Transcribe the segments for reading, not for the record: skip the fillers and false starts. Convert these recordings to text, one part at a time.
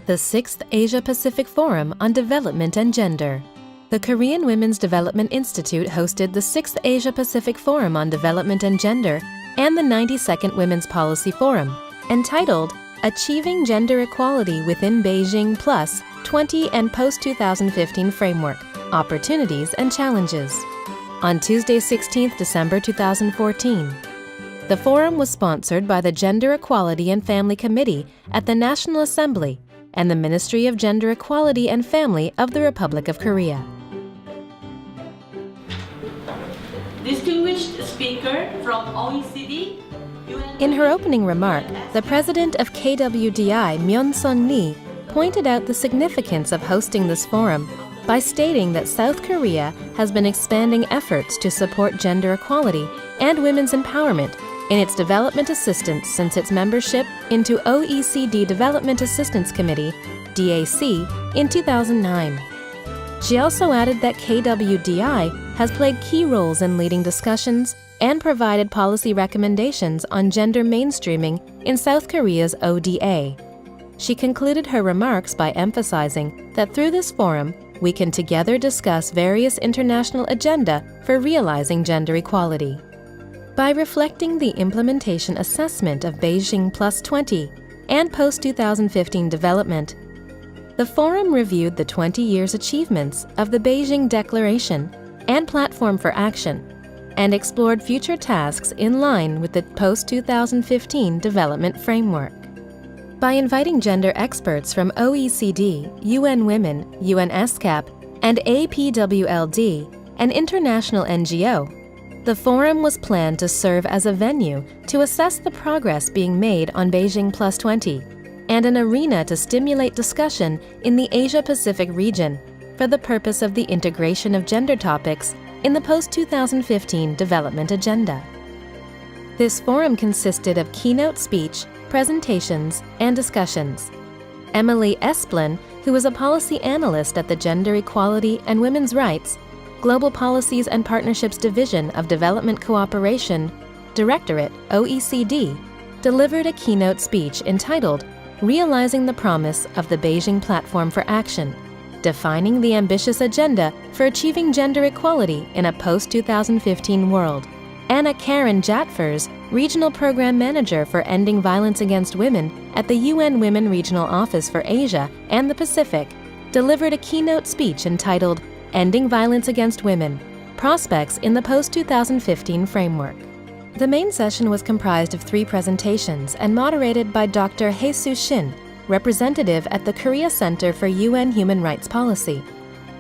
the 6th Asia-Pacific Forum on Development and Gender. The Korean Women's Development Institute hosted the 6th Asia-Pacific Forum on Development and Gender and the 92nd Women's Policy Forum, entitled Achieving Gender Equality Within Beijing Plus 20 and Post-2015 Framework, Opportunities and Challenges, on Tuesday, 16th December 2014. The forum was sponsored by the Gender Equality and Family Committee at the National Assembly and the Ministry of Gender Equality and Family of the Republic of Korea. Distinguished speaker from OECD. In her opening remark, the president of KWDI, Myun-sun Lee, pointed out the significance of hosting this forum by stating that South Korea has been expanding efforts to support gender equality and women's empowerment in its development assistance since its membership into OECD Development Assistance Committee, DAC, in 2009. She also added that KWDI has played key roles in leading discussions and provided policy recommendations on gender mainstreaming in South Korea's ODA. She concluded her remarks by emphasizing that through this forum, we can together discuss various international agenda for realizing gender equality. By reflecting the implementation assessment of Beijing Plus 20 and post-2015 development, the forum reviewed the 20 years' achievements of the Beijing Declaration and Platform for Action and explored future tasks in line with the post-2015 development framework. By inviting gender experts from OECD, UN Women, UNESCAP, and APWLD, an international NGO, the forum was planned to serve as a venue to assess the progress being made on Beijing Plus 20 and an arena to stimulate discussion in the Asia-Pacific region for the purpose of the integration of gender topics in the post-2015 development agenda. This forum consisted of keynote speech, presentations, and discussions. Emily Esplin, who is a policy analyst at the Gender Equality and Women's Rights, Global Policies and Partnerships Division of Development Cooperation, Directorate, OECD, delivered a keynote speech entitled Realizing the Promise of the Beijing Platform for Action, Defining the Ambitious Agenda for Achieving Gender Equality in a Post-2015 World. Anna Karen Jatfers, Regional Program Manager for Ending Violence Against Women at the UN Women Regional Office for Asia and the Pacific, delivered a keynote speech entitled Ending Violence Against Women, Prospects in the Post-2015 Framework. The main session was comprised of 3 presentations and moderated by Dr. Hae-Soo Shin, representative at the Korea Center for UN Human Rights Policy.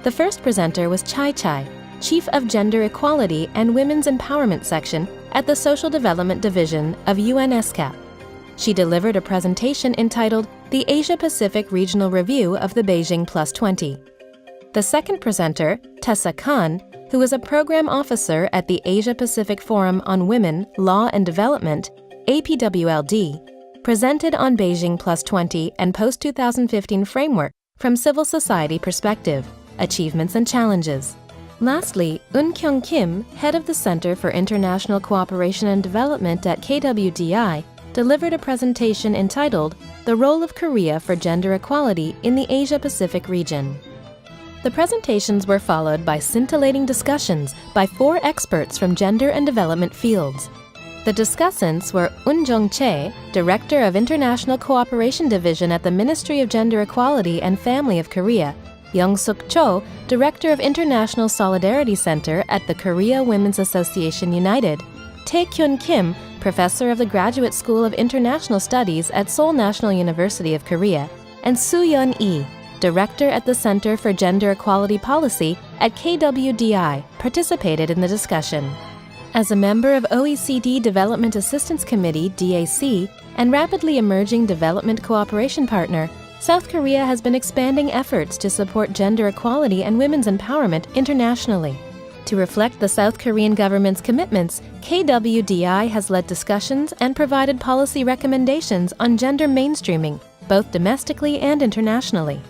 The first presenter was Chai Chai, Chief of Gender Equality and Women's Empowerment Section at the Social Development Division of UNESCAP. She delivered a presentation entitled The Asia-Pacific Regional Review of the Beijing Plus 20. The second presenter, Tessa Khan, who is a program officer at the Asia-Pacific Forum on Women, Law and Development, APWLD, presented on Beijing Plus 20 and Post-2015 Framework from Civil Society Perspective, Achievements and Challenges. Lastly, Eun Kyung Kim, head of the Center for International Cooperation and Development at KWDI, delivered a presentation entitled The Role of Korea for Gender Equality in the Asia-Pacific Region. The presentations were followed by scintillating discussions by 4 experts from gender and development fields. The discussants were Eun Jung-chae, Director of International Cooperation Division at the Ministry of Gender Equality and Family of Korea, Young-suk Cho, Director of International Solidarity Center at the Korea Women's Association United, Tae-kyun Kim, Professor of the Graduate School of International Studies at Seoul National University of Korea, and Soo-yeon Lee, Director at the Center for Gender Equality Policy at KWDI, participated in the discussion. As a member of OECD Development Assistance Committee, DAC, and rapidly emerging development cooperation partner, South Korea has been expanding efforts to support gender equality and women's empowerment internationally. To reflect the South Korean government's commitments, KWDI has led discussions and provided policy recommendations on gender mainstreaming, both domestically and internationally.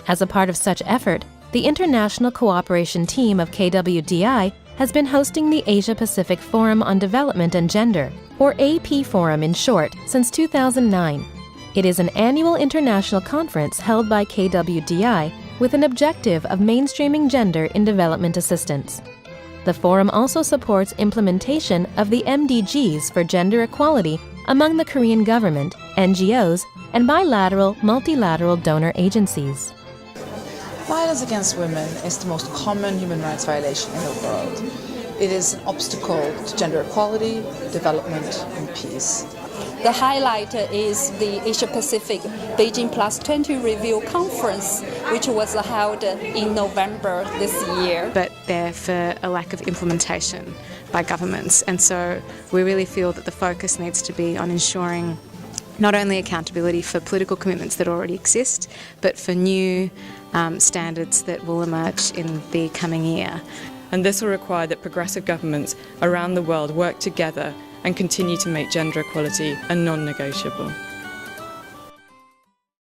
As a part of such effort, the International Cooperation Team of KWDI has been hosting the Asia-Pacific Forum on Development and Gender, or AP Forum in short, since 2009. It is an annual international conference held by KWDI with an objective of mainstreaming gender in development assistance. The forum also supports implementation of the MDGs for gender equality among the Korean government, NGOs, and bilateral, multilateral donor agencies. Violence against women is the most common human rights violation in the world. It is an obstacle to gender equality, development, and peace. The highlight is the Asia-Pacific Beijing +20 Review Conference, which was held in November this year. But they're for a lack of implementation by governments. And so we really feel that the focus needs to be on ensuring not only accountability for political commitments that already exist, but for new standards that will emerge in the coming year. And this will require that progressive governments around the world work together and continue to make gender equality a non-negotiable.